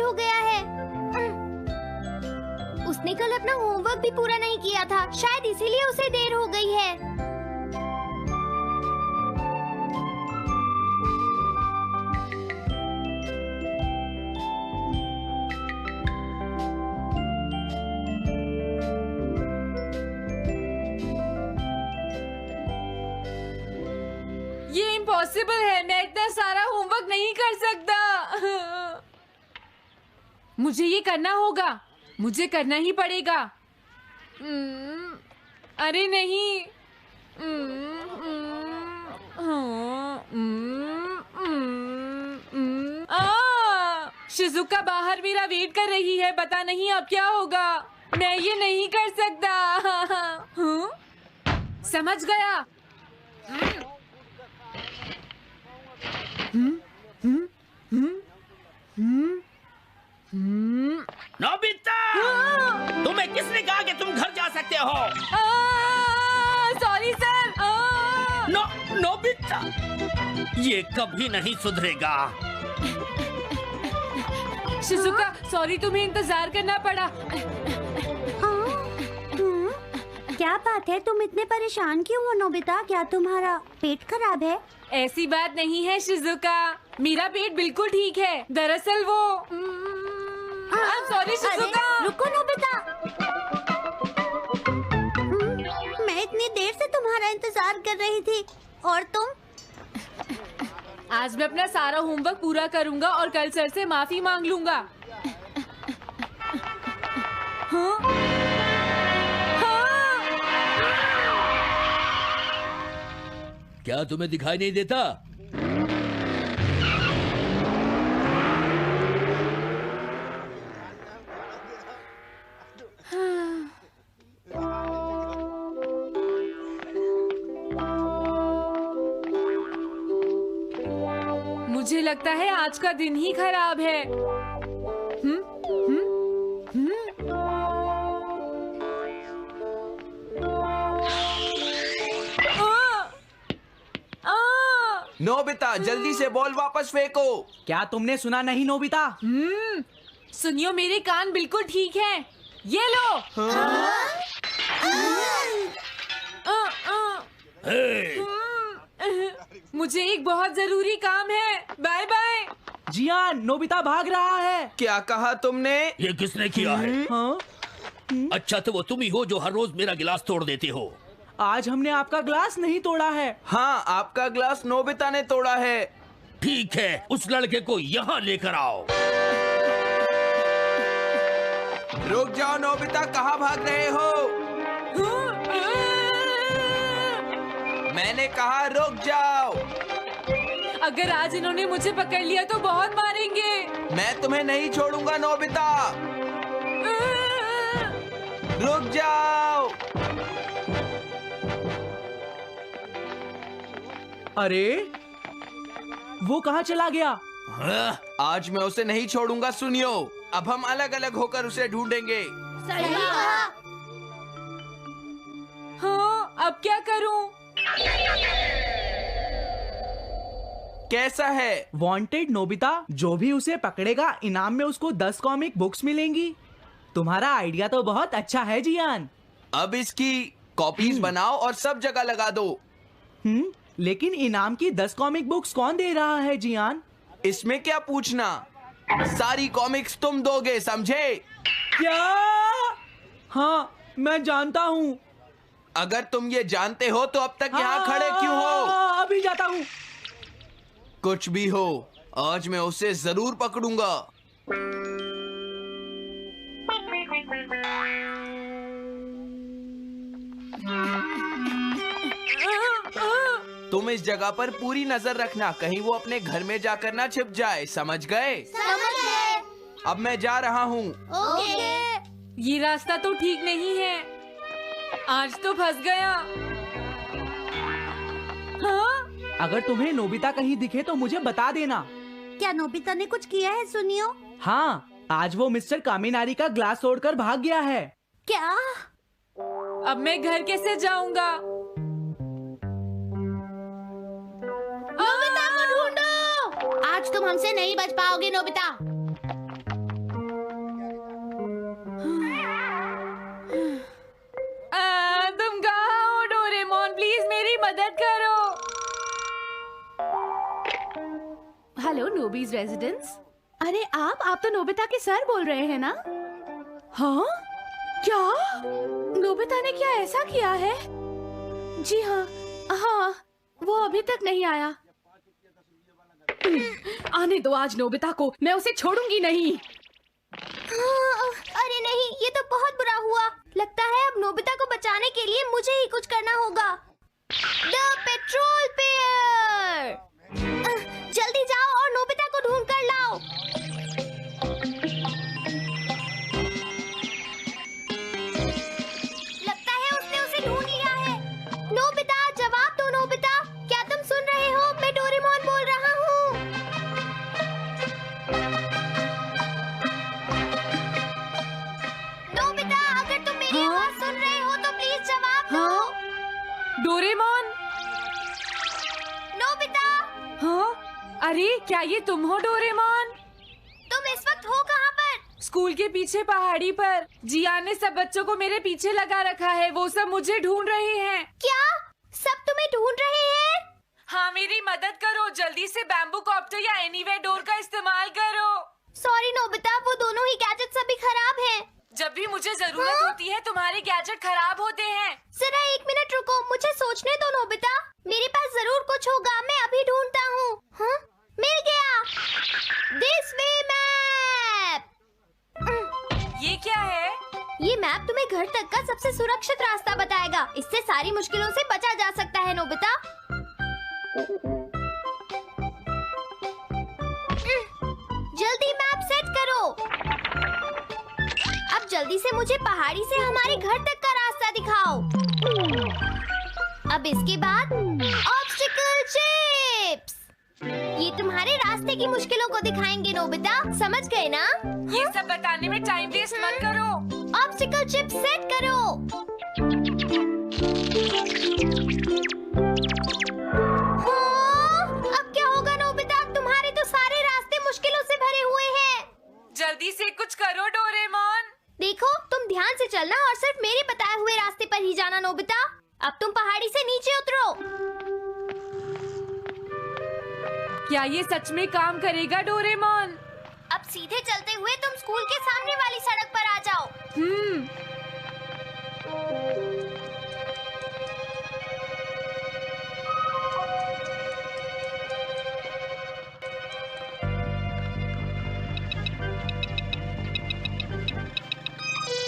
Late हो गया है। उसने कल अपना होमवर्क भी पूरा नहीं किया था, शायद इसीलिए उसे देर हो गई है। ये इम्पॉसिबल है, मैं इतना सारा होमवर्क नहीं कर सकता। मुझे ये करना होगा, मुझे करना ही पड़ेगा। अरे नहीं। शिजुका बाहर मेरा वेट कर रही है, पता नहीं अब क्या होगा। मैं ये नहीं कर सकता। समझ गया। नोबिता, तुम्हें किसने कहा कि तुम घर जा सकते हो? Sorry sir. नोबिता, ये कभी नहीं सुधरेगा। शिजुका सॉरी, तुम्हें इंतजार करना पड़ा। क्या बात है, तुम इतने परेशान क्यों हो नोबिता? क्या तुम्हारा पेट खराब है? ऐसी बात नहीं है शिजुका, मेरा पेट बिल्कुल ठीक है। दरअसल वो सॉरी शिजुका। रुको नोबिता, मैं इतनी देर से तुम्हारा इंतजार कर रही थी और तुम? आज मैं अपना सारा होमवर्क पूरा करूंगा और कल सर से माफी मांग लूंगा। हाँ? क्या तुम्हें दिखाई नहीं देता? मुझे लगता है आज का दिन ही खराब है। नोबिता, जल्दी से बॉल वापस फेंको। क्या तुमने सुना नहीं नोबिता? सुनियो, मेरे कान बिल्कुल ठीक हैं। ये लो। मुझे एक बहुत जरूरी काम है। Bye bye. जियान, नोबिता भाग रहा है। क्या कहा तुमने? ये किसने किया है? हाँ? अच्छा तो वो तुम ही हो जो हर रोज मेरा गिलास तोड़ देते हो। आज हमने आपका ग्लास नहीं तोड़ा है। हाँ, आपका ग्लास नोबिता ने तोड़ा है। ठीक है, उस लड़के को यहाँ लेकर आओ। रुक जाओ नोबिता, कहाँ भाग रहे हो? मैंने कहा रुक जाओ। अगर आज इन्होंने मुझे पकड़ लिया तो बहुत मारेंगे। मैं तुम्हें नहीं छोड़ूंगा नोबिता, रुक जाओ। अरे वो कहाँ चला गया? आज मैं उसे नहीं छोड़ूंगा। सुनियो, अब हम अलग अलग होकर उसे ढूंढेंगे। सही कहा। हाँ, अब क्या करूं? कैसा है? वांटेड नोबिता, जो भी उसे पकड़ेगा इनाम में उसको 10 कॉमिक बुक्स मिलेंगी। तुम्हारा आइडिया तो बहुत अच्छा है जियान। अब इसकी कॉपीज बनाओ और सब जगह लगा दो। लेकिन इनाम की 10 कॉमिक बुक्स कौन दे रहा है जियान? इसमें क्या पूछना, सारी कॉमिक्स तुम दोगे, समझे? क्या? हाँ, मैं जानता हूँ। अगर तुम ये जानते हो तो अब तक यहाँ खड़े क्यों हो? अभी जाता हूँ। कुछ भी हो, आज मैं उसे जरूर पकड़ूंगा। तुम इस जगह पर पूरी नजर रखना, कहीं वो अपने घर में जाकर ना छिप जाए, समझ गए? समझ गए। अब मैं जा रहा हूँ। ओके। ये रास्ता तो ठीक नहीं है, आज तो फंस गया। हाँ? अगर तुम्हें नोबिता कहीं दिखे तो मुझे बता देना। क्या नोबिता ने कुछ किया है सुनियो? हाँ, आज वो मिस्टर कामिनारी का ग्लास तोड़कर भाग गया है। क्या? अब मैं घर कैसे जाऊंगा? नोबिता को ढूंढो। आज तुम हमसे नहीं बच पाओगे नोबिता। मदद करो। Hello Nobi's residence. अरे आप तो नोबिता के सर बोल रहे हैं ना? हाँ? क्या? नोबिता ने क्या ऐसा किया है? जी हाँ, हाँ, वो अभी तक नहीं आया। आने दो आज नोबिता को, मैं उसे छोड़ूंगी नहीं। अरे नहीं, ये तो बहुत बुरा हुआ। लगता है अब नोबिता को बचाने के लिए मुझे ही कुछ करना होगा। द पेट्रोल पेयर, जल्दी जाओ और नोबिता को ढूंढ कर लाओ। लगता है उसने उसे ढूंढ लिया है। नोबिता, जवाब दो नोबिता, क्या तुम सुन रहे हो? मैं डोरेमोन बोल रहा हूँ। नोबिता, अगर तुम मेरी आवाज सुन रहे हो तो प्लीज जवाब दो। डोरेमोन। नोबिता, हाँ? अरे क्या ये तुम हो डोरेमोन? तुम इस वक्त हो कहाँ पर? स्कूल के पीछे पहाड़ी पर। जिया ने सब बच्चों को मेरे पीछे लगा रखा है, वो सब मुझे ढूंढ रहे हैं। क्या सब तुम्हें ढूंढ रहे हैं? हाँ, मेरी मदद करो, जल्दी से बैम्बू कॉप्टर या एनीवेयर डोर का इस्तेमाल करो। सॉरी नोबिता, वो दोनों ही गैजेट्स अभी खराब हैं। जब भी मुझे जरूरत हाँ? होती है तुम्हारे गैजेट खराब होते हैं। जरा एक मिनट रुको, मुझे सोचने दो नोबिता। मेरे पास जरूर कुछ होगा, मैं अभी ढूंढता हूँ। हाँ? मिल गया। This way map. ये क्या है? ये मैप तुम्हें घर तक का सबसे सुरक्षित रास्ता बताएगा। इससे सारी मुश्किलों से बचा जा सकता है नोबिता। जल्दी मैप सेट करो। अब जल्दी से मुझे पहाड़ी से हमारे घर तक का रास्ता दिखाओ। अब इसके बाद ऑब्स्टिकल चिप्स। ये तुम्हारे रास्ते की मुश्किलों को दिखाएंगे नोबिता, समझ गए ना? ये सब बताने में टाइम वेस्ट मत करो। ऑब्स्टिकल चिप्स सेट करो। हाँ, अब क्या होगा नोबिता? तुम्हारे तो सारे रास्ते मुश्किलों से भरे हुए हैं। जल्दी से कुछ करो डोरेमोन। देखो, तुम ध्यान से चलना और सिर्फ मेरे बताए हुए रास्ते पर ही जाना नोबिता। अब तुम पहाड़ी से नीचे उतरो। क्या ये सच में काम करेगा डोरेमोन? अब सीधे चलते हुए तुम स्कूल के सामने वाली सड़क पर आ जाओ।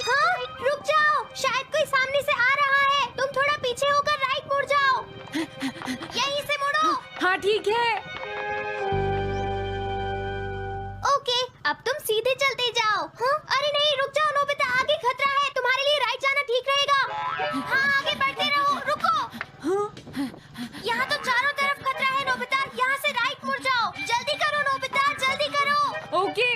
हाँ, रुक जाओ, शायद कोई सामने से आ रहा है। तुम थोड़ा पीछे होकर राइट मुड़ जाओ। यहीं से मुड़ो। हाँ ठीक है। ओके, अब तुम सीधे चलते जाओ। हाँ? अरे नहीं, रुक जाओ नोबिता, आगे खतरा है। तुम्हारे लिए राइट जाना ठीक रहेगा। हाँ, आगे बढ़ते रहो। रुको, यहाँ तो चारों तरफ खतरा है नोबिता, यहाँ से राइट मुड़ जाओ। जल्दी करो नोबिता, जल्दी करो। ओके।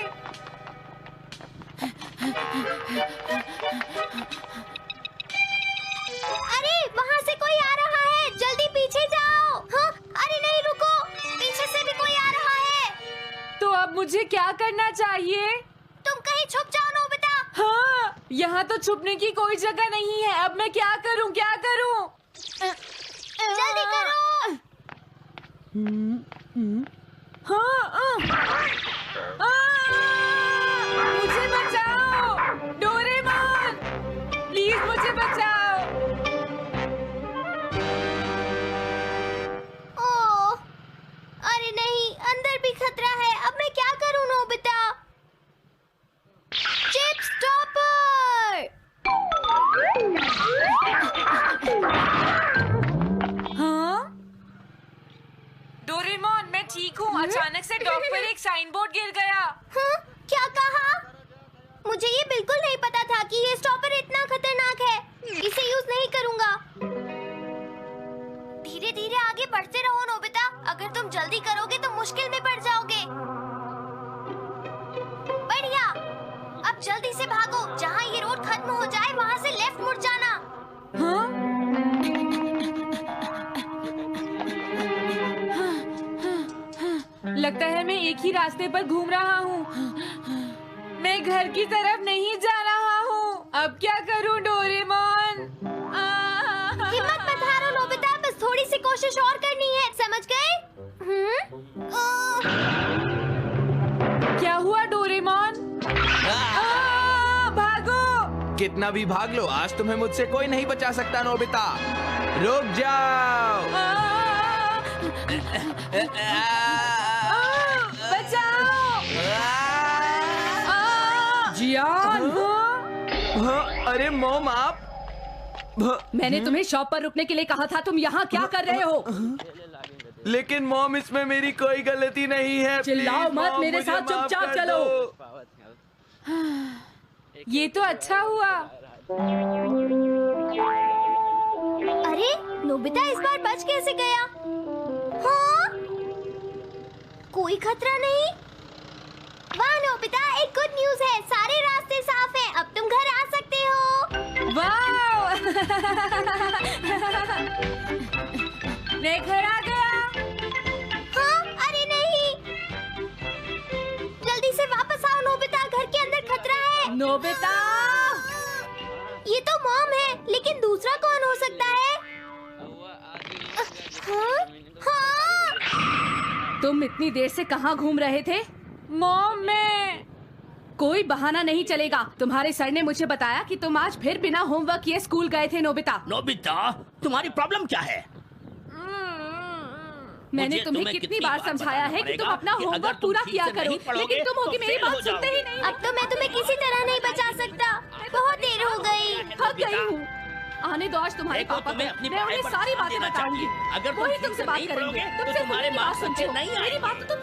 अरे वहाँ से कोई आ रहा है, जल्दी पीछे जाओ। हाँ? अरे नहीं, रुको, पीछे से भी कोई आ रहा है। तो अब मुझे क्या करना चाहिए? तुम कहीं छुप जाओ नोबिता। हाँ, यहाँ तो छुपने की कोई जगह नहीं है। अब मैं क्या करूँ, क्या करूँ? जल्दी करो। हाँ, मुझे बचाओ डोरेमोन, प्लीज मुझे बचाओ। ओह, अरे नहीं, अंदर भी खतरा है। अब मैं क्या करूं नोबिता? Chip stopper. हाँ? डोरेमोन, मैं ठीक हूँ। अचानक से डॉक पर एक साइन बोर्ड गिर गया। हाँ? क्या कहा? मुझे ये बिल्कुल नहीं पता था कि ये स्टॉपर इतना खतरनाक है। इसे यूज नहीं करूंगा। धीरे धीरे आगे बढ़ते रहो नोबिता। अगर तुम जल्दी करोगे तो मुश्किल में पड़ जाओगे। बढ़िया, अब जल्दी से भागो। जहाँ ये रोड खत्म हो जाए वहाँ से लेफ्ट मुड़ जाना। हाँ? लगता है मैं एक ही रास्ते पर घूम रहा हूँ। मैं घर की तरफ नहीं जा रहा हूँ। अब क्या करूँ डोरेमोन? हिम्मत मत हारो नोबिता, बस थोड़ी सी कोशिश और करनी है, समझ गए? क्या हुआ डोरेमोन? भागो! कितना भी भाग लो, आज तुम्हें मुझसे कोई नहीं बचा सकता नोबिता। रुक जाओ। बचाओ! जियान! हाँ, अरे मॉम आप मैंने तुम्हें शॉप पर रुकने के लिए कहा था, तुम यहाँ क्या कर रहे हो? लेकिन मॉम इसमें मेरी कोई गलती नहीं है। चिल्लाओ प्लीज, मत, मॉम, मेरे मुझे साथ माफ चुपचाप कर चलो। दो। ये तो अच्छा हुआ। अरे नोबिता इस बार बच कैसे गया? हाँ? कोई खतरा नहीं? वाह नोबिता, एक गुड न्यूज़ है, सारे रास्ते साफ हैं, अब तुम घर आ सकते हो। वाओ! मैं घर आ गया। हाँ? अरे नहीं, जल्दी से वापस आओ नोबिता, घर के अंदर खतरा है। नोबिता! ये तो मॉम है, लेकिन दूसरा कौन हो सकता है? हाँ? हाँ? तुम इतनी देर से कहाँ घूम रहे थे? मॉम, मैं कोई बहाना नहीं चलेगा। तुम्हारे सर ने मुझे बताया कि तुम आज फिर बिना होमवर्क किए स्कूल गए थे नोबिता। नोबिता, तुम्हारी प्रॉब्लम क्या है? मैंने मुझे तुम्हें तुम्हें कितनी बार समझाया है कि तुम अपना कि अगर होमवर्क तुम पूरा ठीक किया से करो, नहीं पढ़ोगे, लेकिन तुम होगी तो मेरी फेल बात हो सुनते ही जाओगे। नहीं। अब तो मैं तुम्हें किसी तरह नहीं बचा सकता, बहुत देर हो गई। थक गई हूँ। आने दो आज तुम्हारे देखो, पापा तुम्हें को, अपनी मैं पढ़ाई उन्हें पर सारी ध्यान बातें देना बताऊंगी। चाहिए। अगर तुम वही ठीक से तुमसे बात नहीं करेंगे, पढ़ोगे, तो तुम सिर्फ तुम्हारे उनकी बात मार्क्स सुनते अच्छे हो। नहीं मेरी आएंगे। बात तो तुम